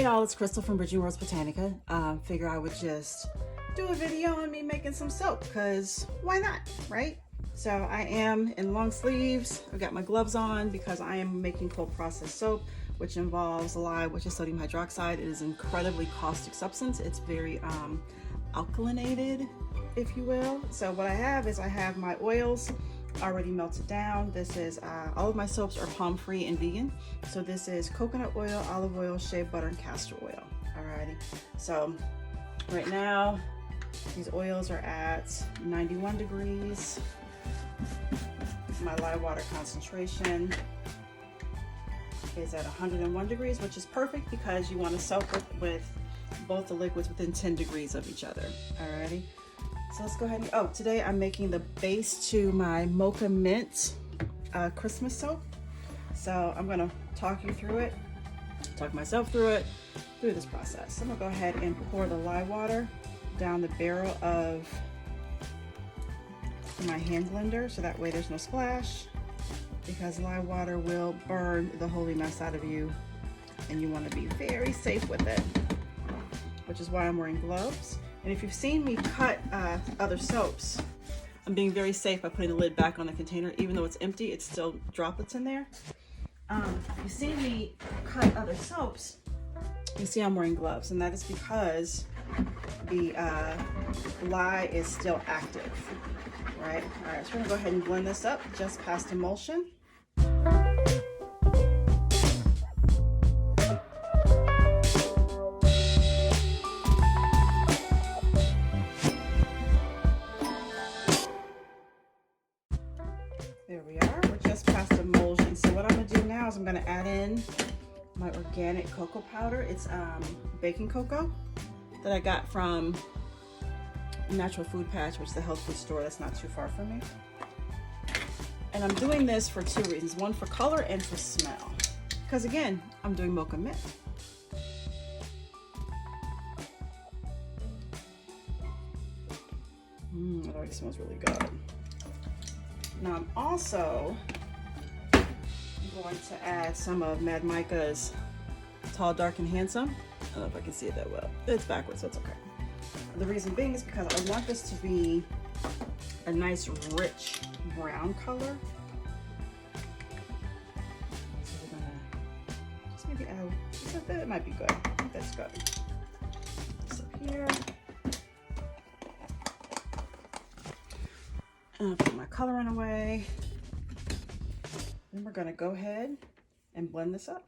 Hey y'all, it's Crystal from Bridging Worlds Botanica. Figure I would just do a video on me making some soap, because why not, right? So I am in long sleeves. I've got my gloves on because I am making cold processed soap, which involves lye, which is sodium hydroxide. It is an incredibly caustic substance. It's very alkalinated, if you will. So what I have is I have my oils already melted down. This is all of my soaps are palm free and vegan. So this is coconut oil, olive oil, shea butter, and castor oil. Alrighty. So right now these oils are at 91 degrees. My lye water concentration is at 101 degrees, which is perfect because you want to soak with both the liquids within 10 degrees of each other. Alrighty. So let's go ahead and, today I'm making the base to my Mocha Mint Christmas Soap. So I'm gonna talk you through it, talk myself through this process. So I'm gonna go ahead and pour the lye water down the barrel of my hand blender, so that way there's no splash, because lye water will burn the holy mess out of you, and you wanna be very safe with it, which is why I'm wearing gloves. And if you've seen me cut other soaps, I'm being very safe by putting the lid back on the container. Even though it's empty, it's still droplets in there. If you've seen me cut other soaps, you see I'm wearing gloves, and that is because the lye is still active, right? All right, so we're gonna go ahead and blend this up just past emulsion. There we are, we're just past emulsion. So what I'm gonna do now is I'm gonna add in my organic cocoa powder. It's baking cocoa that I got from Natural Food Patch, which is the health food store that's not too far from me. And I'm doing this for two reasons. One, for color, and for smell. Because again, I'm doing Mocha Mint. It already smells really good. Now I'm also going to add some of Mad Micah's Tall, Dark, and Handsome. I don't know if I can see it that well. It's backwards, so it's okay. The reason being is because I want this to be a nice, rich brown color. So we're gonna just maybe add, that might be good. I think that's good. This up here. And I'll put my coloring away. Then we're gonna go ahead and blend this up.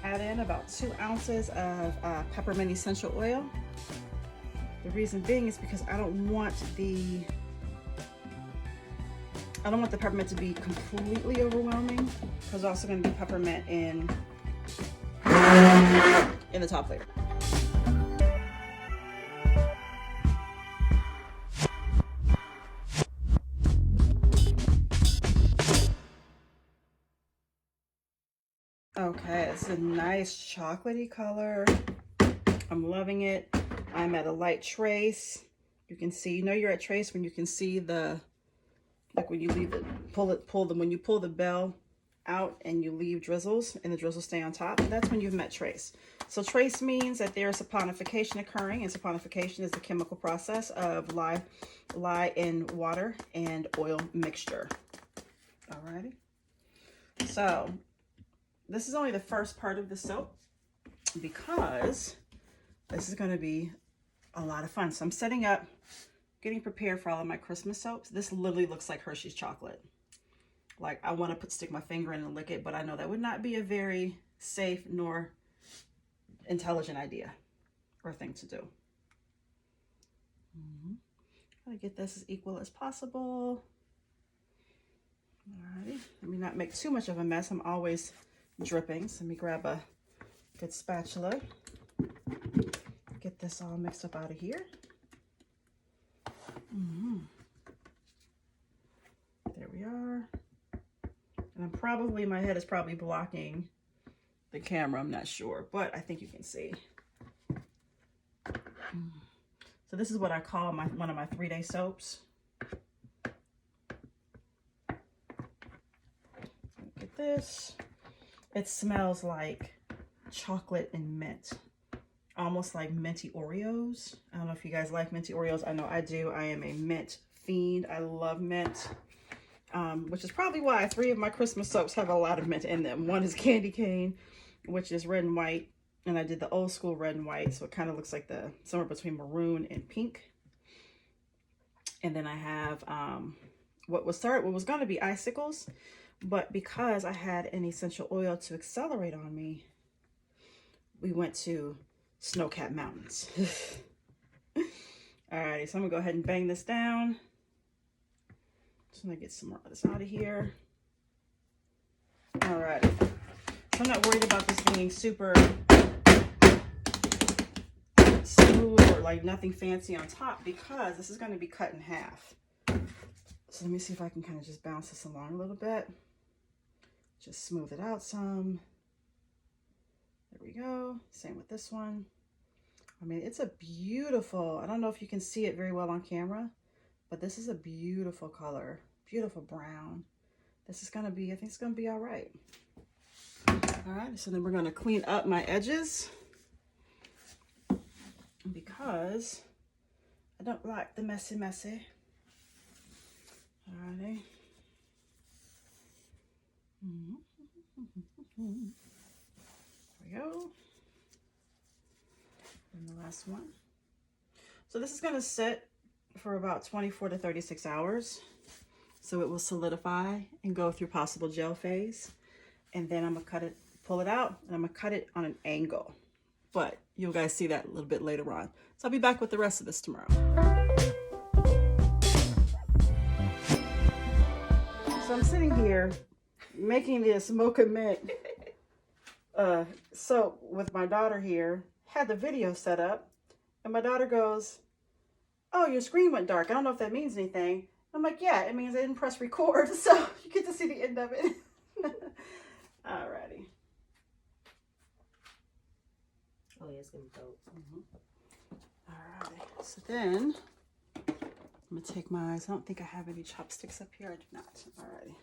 Add in about 2 ounces of peppermint essential oil. The reason being is because I don't want the peppermint to be completely overwhelming, because there's also going to be peppermint in the top layer. Okay, it's a nice chocolatey color. I'm loving it. I'm at a light trace. You can see, you know you're at trace when you can see the, like when you leave it, when you pull the bell out and you leave drizzles and the drizzles stay on top, that's when you've met trace. So trace means that there is saponification occurring, and saponification is the chemical process of lye in water and oil mixture. Alrighty. So this is only the first part of the soap, because this is going to be a lot of fun. So I'm setting up, getting prepared for all of my Christmas soaps. This literally looks like Hershey's chocolate. Like, I want to stick my finger in and lick it, but I know that would not be a very safe nor intelligent idea or thing to do. Try to get this as equal as possible. Alrighty, let me not make too much of a mess. I'm always dripping, so let me grab a good spatula. Get this all mixed up out of here. There we are. And I'm Probably my head is probably blocking the camera. I'm not sure, but I think you can see. So this is what I call one of my 3-day soaps. Look at this. It smells like chocolate and mint. Almost like minty Oreos. I don't know if you guys like minty Oreos. I know I do. I am a mint fiend. I love mint. Which is probably why 3 of my Christmas soaps have a lot of mint in them. One is Candy Cane, which is red and white. And I did the old school red and white. So it kind of looks like somewhere between maroon and pink. And then I have what was going to be icicles. But because I had an essential oil to accelerate on me, we went to snow-capped mountains. Alrighty, so I'm gonna go ahead and bang this down. Just gonna get some more of this out of here. Alrighty, so I'm not worried about this being super smooth or like nothing fancy on top because this is gonna be cut in half. So let me see if I can kind of just bounce this along a little bit. Just smooth it out some. There we go. Same with this one. I mean, it's a beautiful, I don't know if you can see it very well on camera, but this is a beautiful color, beautiful brown. This is going to be, I think it's going to be all right. All right, so then we're going to clean up my edges because I don't like the messy. All righty. There we go. And the last one. So this is going to sit for about 24 to 36 hours. So it will solidify and go through possible gel phase. And then I'm going to pull it out, and I'm going to cut it on an angle. But you guys see that a little bit later on. So I'll be back with the rest of this tomorrow. So I'm sitting here making this mocha mint soap with my daughter here. Had the video set up, and my daughter goes, "Oh, your screen went dark. I don't know if that means anything." I'm like, "Yeah, it means I didn't press record." So you get to see the end of it. Alrighty. Oh yeah, it's gonna be dope. Alrighty. So then I'm gonna take my. I don't think I have any chopsticks up here. I do not. Alrighty.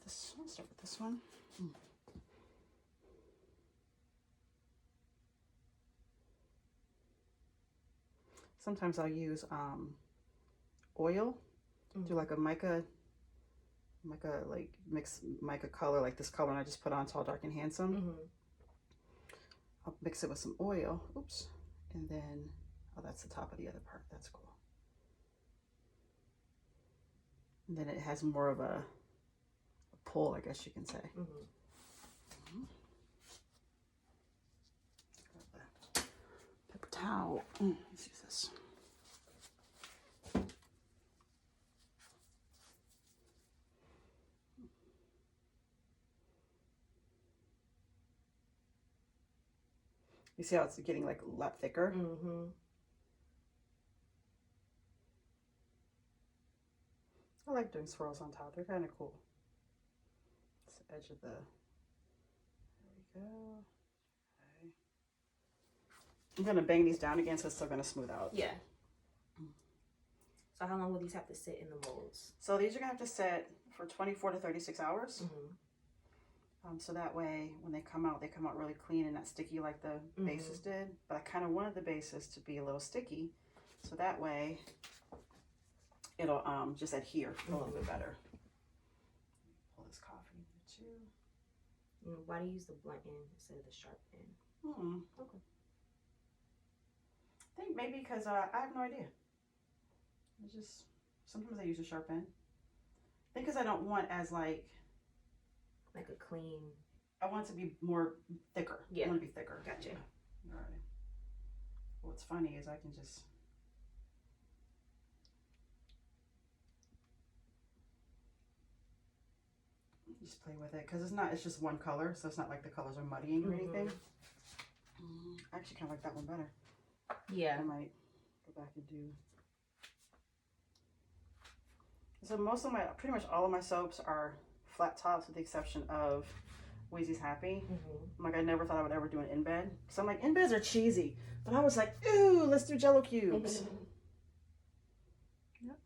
I'll start with this one. Sometimes I'll use oil, do like a mica like mix mica color like this color, and I just put on Tall, Dark, and Handsome. I'll mix it with some oil. Oops. And then, oh, that's the top of the other part. That's cool. And then it has more of a pull, I guess you can say. Paper towel. Let's use this. You see how it's getting like a lot thicker? I like doing swirls on top. They're kind of cool. It's the edge of the, there we go. Okay. I'm going to bang these down again so it's still going to smooth out. Yeah. So how long will these have to sit in the molds? So these are going to have to sit for 24 to 36 hours. So that way when they come out really clean and not sticky like the bases did. But I kind of wanted the bases to be a little sticky, so that way it'll just adhere a little bit better. Pull this coffee too. Why do you use the blunt end instead of the sharp end? Okay. I think maybe because I have no idea. It's just sometimes I use a sharp end. I think because I don't want as like a clean. I want it to be more thicker. Yeah. I want it to be thicker. Gotcha. Yeah. All right. What's funny is I can just play with it because it's just one color, so it's not like the colors are muddying or anything. I actually kind of like that one better. Yeah. I might go back and do. So pretty much all of my soaps are flat tops with the exception of Wheezy's Happy. Mm-hmm. Like I never thought I would ever do an in bed. So I'm like, in beds are cheesy. But I was like, ooh, let's do Jello cubes. Yep.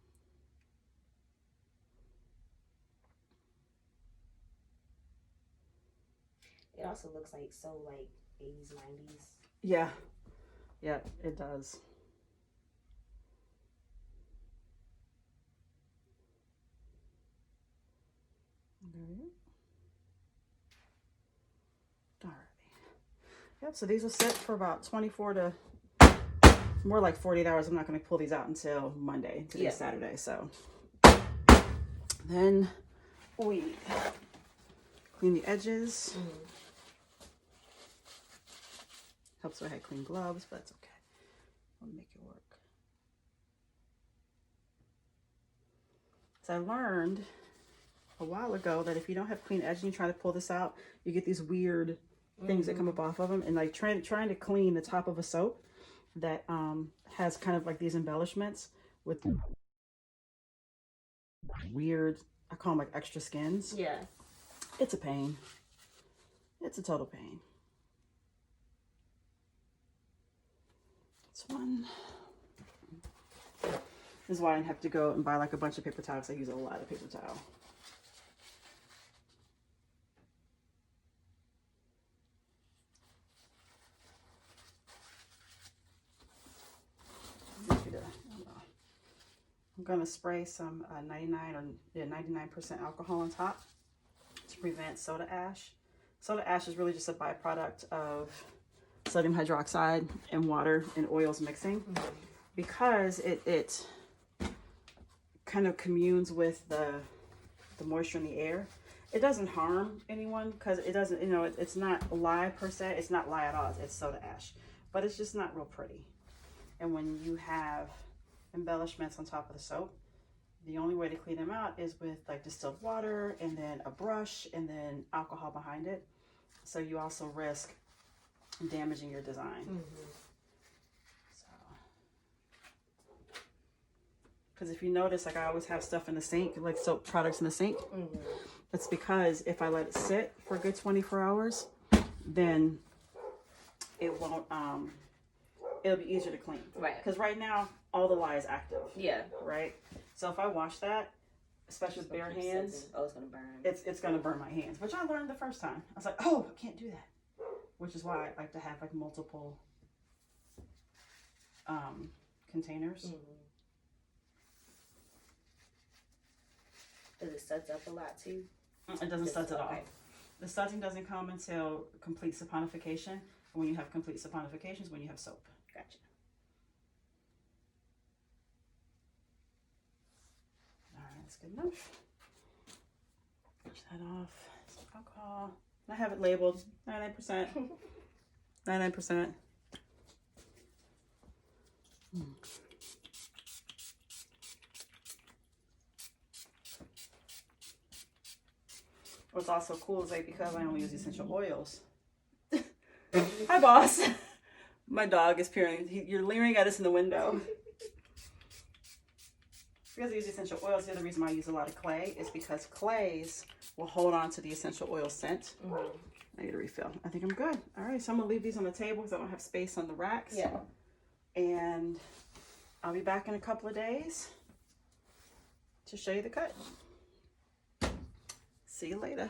It also looks like so like 80s, 90s. Yeah. Yeah, it does. Alrighty. Yep, so these will sit for about 24 to more like 48 hours. I'm not going to pull these out until Monday. Today's Saturday, so. Then we clean the edges. Helps if I had clean gloves, but that's okay. I'll make it work. So I learned a while ago that if you don't have clean edge and you try to pull this out, you get these weird things that come up off of them. And like trying to clean the top of a soap that has kind of like these embellishments with weird, I call them like extra skins. Yeah. It's a pain. It's a total pain. This one. This is why I didn't have to go and buy like a bunch of paper towels. I use a lot of paper towel. I'm going to spray some 99% alcohol on top to prevent soda ash. Soda ash is really just a byproduct of sodium hydroxide and water and oils mixing, because it kind of communes with the moisture in the air. It doesn't harm anyone because it doesn't, you know, it's not lye per se. It's not lye at all. It's soda ash, but it's just not real pretty. And when you have embellishments on top of the soap, the only way to clean them out is with like distilled water and then a brush and then alcohol behind it. So you also risk damaging your design. Because if you notice, like I always have stuff in the sink, like soap products in the sink. That's because if I let it sit for a good 24 hours, then it won't, it'll be easier to clean. Right. Because right now, all the lye is active. Yeah. Right? So if I wash that, especially with bare hands, oh, it's going to burn. It's going to burn my hands, which I learned the first time. I was like, oh, I can't do that. Which is why I like to have like multiple containers. Does it suds up a lot too? It doesn't suds at all. The sudsing doesn't come until complete saponification. When you have complete saponification is when you have soap. Gotcha. All right, that's good enough. Push that off. Some alcohol. I have it labeled 99%. 99%. What's also cool is like because I only use essential oils. Hi, boss. My dog is peering. You're leering at us in the window. Because I use essential oils, the other reason why I use a lot of clay is because clays will hold on to the essential oil scent. I need a refill. I think I'm good. All right, so I'm going to leave these on the table because I don't have space on the racks. Yeah. And I'll be back in a couple of days to show you the cut. See you later.